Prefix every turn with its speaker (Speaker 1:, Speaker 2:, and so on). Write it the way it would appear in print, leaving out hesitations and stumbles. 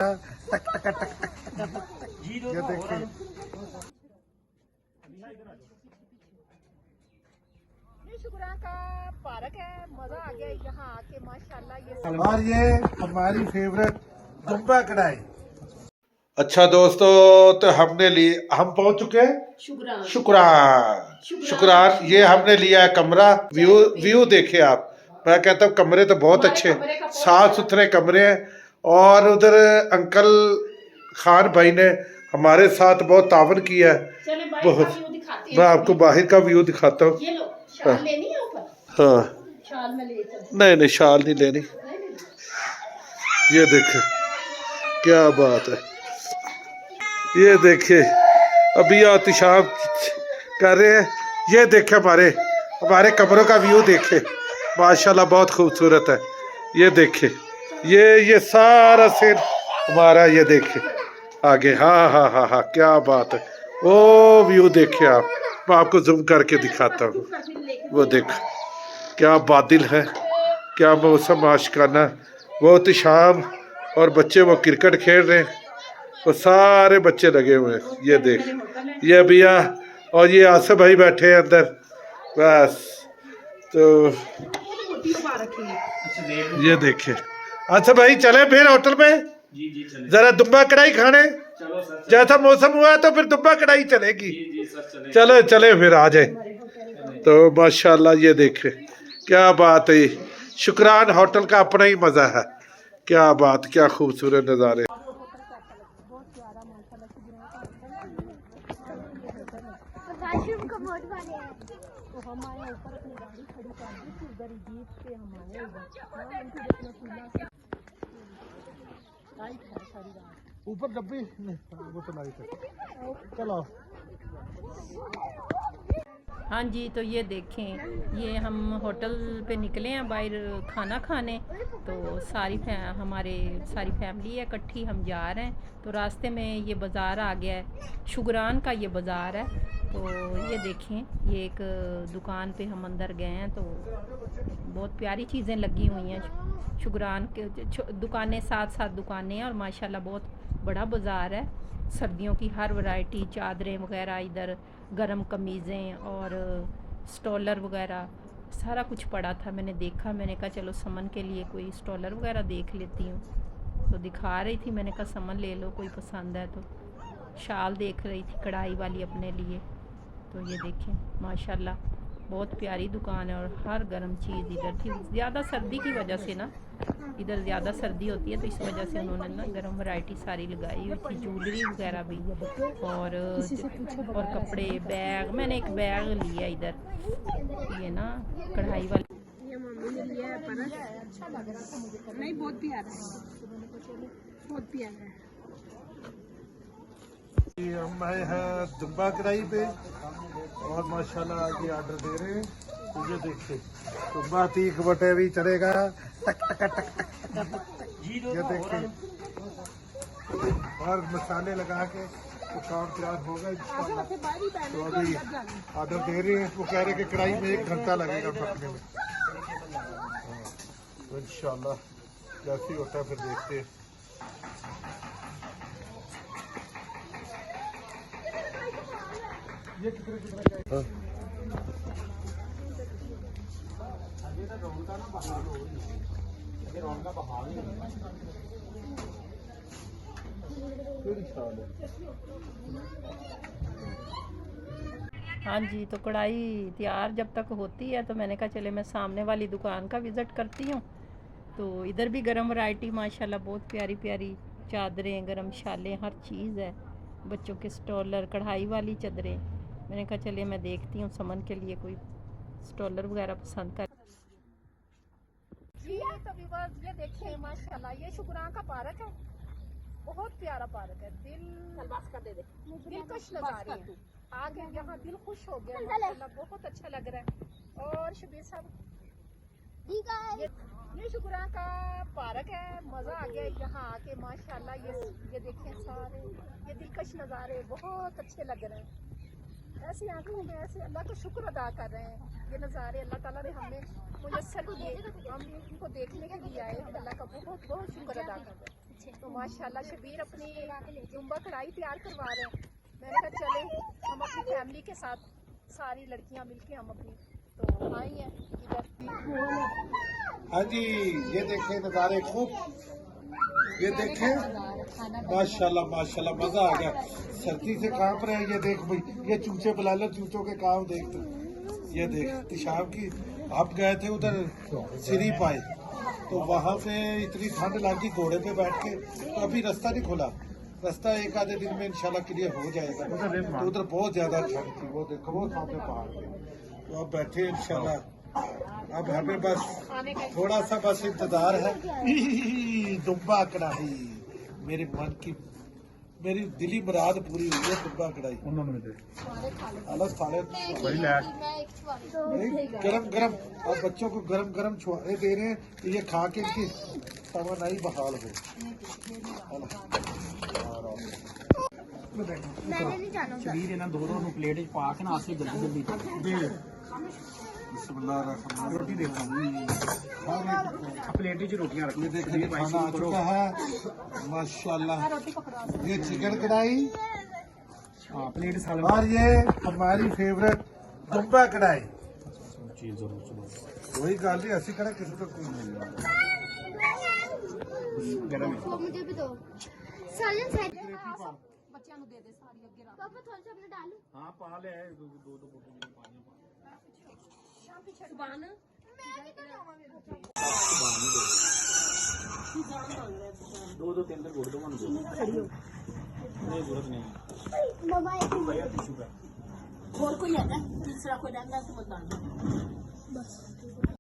Speaker 1: टक टक टक टक टक। ये देखिए
Speaker 2: शुक्रान का पार्क है, मजा आ गया यहाँ आके माशाल्लाह।
Speaker 1: और ये हमारी फेवरेट दुम्बा कढ़ाई।
Speaker 3: अच्छा दोस्तों, तो हम पहुंच चुके हैं शुक्रान। ये हमने लिया है कमरा। व्यू देखिए आप। मैं कहता हूँ कमरे तो बहुत अच्छे, साफ सुथरे कमरे हैं। और उधर अंकल खान भाई ने हमारे साथ बहुत तावन किया है। बहुत। मैं आपको बाहर का व्यू दिखाता हूँ। हाँ, नहीं शाल नहीं लेनी। ये देखे क्या बात है। ये देखिए अभी आतिशाब कर रहे हैं। ये देखे हमारे कमरों का व्यू देखे, माशाल्लाह बहुत खूबसूरत है। ये देखे ये सारा सीन हमारा। ये देखे आगे, हाँ हाँ हाँ हाँ, क्या बात है। वो व्यू देखे आप, मैं आपको जूम करके दिखाता हूँ। वो देखो क्या बादल है, क्या मौसम आशिकाना। वो तो शाम और बच्चे वो क्रिकेट खेल रहे हैं, वो सारे बच्चे लगे हुए हैं। ये देख, ये भैया और ये आसिफ भाई बैठे हैं अंदर। बस तो ये देखे। अच्छा भाई चले फिर होटल में। जी चले। जरा दुम्बा कढ़ाई खाने। चलो सर, जैसा मौसम हुआ तो फिर दुम्बा कढ़ाई चलेगी। जी सर चले। चले फिर आ जाए। तो माशाल्लाह ये देखे क्या बात है। शुक्रान होटल का अपना ही मजा है। क्या बात, क्या खूबसूरत नज़ारे।
Speaker 1: ऊपर डब्बी वो तो लाइट है। चलो।
Speaker 2: हाँ जी, तो ये देखें, ये हम होटल पे निकले हैं बाहर खाना खाने। तो हमारे सारी फैमिली है इकट्ठी, हम जा रहे हैं। तो रास्ते में ये बाज़ार आ गया है, शुक्रान का ये बाज़ार है। तो ये देखें, ये एक दुकान पे हम अंदर गए हैं तो बहुत प्यारी चीज़ें लगी हुई हैं। शुक्रान के दुकानें साथ साथ दुकानें हैं और माशाल्लाह बहुत बड़ा बाज़ार है। सर्दियों की हर वैरायटी, चादरें वगैरह, इधर गरम कमीज़ें और स्टॉलर वगैरह सारा कुछ पड़ा था। मैंने देखा, मैंने कहा चलो समन के लिए कोई स्टॉलर वगैरह देख लेती हूँ। तो दिखा रही थी, मैंने कहा समन ले लो, कोई पसंद है तो। शाल देख रही थी कढ़ाई वाली अपने लिए। तो ये देखें माशाल्लाह बहुत प्यारी दुकान है और हर गर्म चीज़ इधर थी। ज़्यादा सर्दी की वजह से ना, इधर ज़्यादा सर्दी होती है तो इस वजह से उन्होंने ना गर्म वैरायटी सारी लगाई हुई थी। ज्वेलरी वगैरह भी और कपड़े, बैग। मैंने एक बैग लिया इधर, ये ना कढ़ाई वाली।
Speaker 4: ये मम्मी ने लिया है पर्स, अच्छा लग रहा था मुझे। नहीं बहुत प्यारा है, बहुत प्यारा है।
Speaker 1: हम आए हैं दुम्बा कढ़ाई पे और माशाल्लाह आगे ऑर्डर दे रहे हैं। तो ये देखिए दुम्बा तीख बटे भी चलेगा। टक टक टक टक टक। ये देखिए और मसाले लगा के तो काम तैयार होगा इंशाल्लाह। तो अभी ऑर्डर दे रहे हैं। वो कह रहे हैं कि कढ़ाई में 1 घंटा लगेगा पकने में। तो इंशाल्लाह जैसे ही होता है फिर देखते हैं। ये कितने
Speaker 2: हाँ जी, तो कढ़ाई तैयार जब तक होती है तो मैंने कहा चले मैं सामने वाली दुकान का विज़िट करती हूँ। तो इधर भी गरम वैरायटी माशाल्लाह बहुत प्यारी प्यारी चादरें, गरम शालें, हर चीज़ है। बच्चों के स्टॉलर, कढ़ाई वाली चादरें। मैंने कहा चलिए मैं देखती हूँ समन के लिए कोई स्टॉलर वगैरह पसंद कर। तो ये देखिए माशाल्लाह, ये शुक्रान का पार्क है, बहुत प्यारा पार्क है। दिलकश नज़ारे हैं। आगे यहाँ दिल खुश हो गया माशाल्लाह, बहुत अच्छा लग रहा है। और शबीर साहब, ये शुक्रान का पार्क है, मज़ा आ गया यहाँ आके माशाल्लाह। ये देखिए सारे ये दिलकश नज़ारे बहुत अच्छे लग रहे हैं। ऐसी आंखों में ऐसे अल्लाह का शुक्र अदा कर रहे हैं। ये नज़ारे अल्लाह ताला ने हमें मुयस्सर किए, हम इनको देखने के लिए आए। अल्लाह का बहुत बहुत शुक्र अदा कर रहे हैं। तो माशाल्लाह शबीर अपनी जुम्बा कढ़ाई तैयार करवा रहे हैं। मैंने कहा चले हम अपनी फैमिली के साथ सारी लड़कियां मिलके हम अपनी तो आई हैं इधर।
Speaker 3: हाँ जी, ये देखें नज़ारे खूब, ये देखें माशाल्लाह माशाल्लाह, मजा आ गया। सर्दी से कांप रहे हैं, ये देख भाई, ये चूचे बुला लो, चूचों के काम देख तू। ये देख शाम की आप गए थे उधर सिरी पाए, तो वहां पे इतनी ठंड लगी घोड़े पे बैठ के, तो अभी रास्ता नहीं खुला। रास्ता एक आधे दिन में इंशाल्लाह क्लियर हो जाएगा। तो उधर बहुत ज्यादा ठंड थी, वो देखो वो सामने पहाड़ पे। तो अब बैठे इंशाल्लाह, अब हमें बस थोड़ा सा बस इंतजार है। दुम्बा कढ़ाई मेरे मन की, मेरी दिली मुराद पूरी हुई है। दुम्बा कढ़ाई अलग साले गरम गरम, और बच्चों को गरम गरम छुआरे दे रहे हैं तो ये खा के इनकी तवानाई बहाल हो।
Speaker 4: मैंने नहीं जाना
Speaker 5: शरीर ਇਹਨਾਂ ਦੋ ਨੂੰ ਪਲੇਟ 'ਚ ਪਾ ਕੇ ਨਾ ਆਸੇ ਜਲਦੀ ਜਲਦੀ ਰੋਟੀ ਦੇਖੋ ਪਲੇਟ 'ਚ ਰੋਟੀਆਂ ਰੱਖੋ।
Speaker 3: ये देखिए खाना आ चुका है माशाल्लाह। ये चिकन कढ़ाई
Speaker 5: ਹਾਂ ਪਲੇਟ ਸਾਲ
Speaker 3: और ये हमारी फेवरेट दुम्बा कढ़ाई।
Speaker 5: ਚੀਜ਼ ਜ਼ਰੂਰ
Speaker 3: वही गल नहीं, ऐसी कड़ा किसी को कोई नहीं।
Speaker 5: ਗਰਮ ਹੈ।
Speaker 4: वो मुझे भी दो सालन साइड
Speaker 2: बच्चों को दे दे सारी अगे रख।
Speaker 4: पापा थोड़ा सा अपने डालो
Speaker 5: ਹਾਂ ਪਾ ਲਿਆ ਦੋ ਬੋਤਲ ਜਿਹੜੀ ਪਾਣੀਆਂ ਪਾ
Speaker 2: सुबान
Speaker 4: मैं कितना खावा मेरे
Speaker 5: ਦੋ ਤਿੰਨ ਗੁੜ ਦੋ ਮੈਨੂੰ ਨਹੀਂ ਜ਼ਰੂਰਤ ਨਹੀਂ
Speaker 4: बाबा एक
Speaker 5: ਭਈਆ टिश्यू का
Speaker 2: और कोई है तीसरा कोई रहना तो बता।
Speaker 4: बस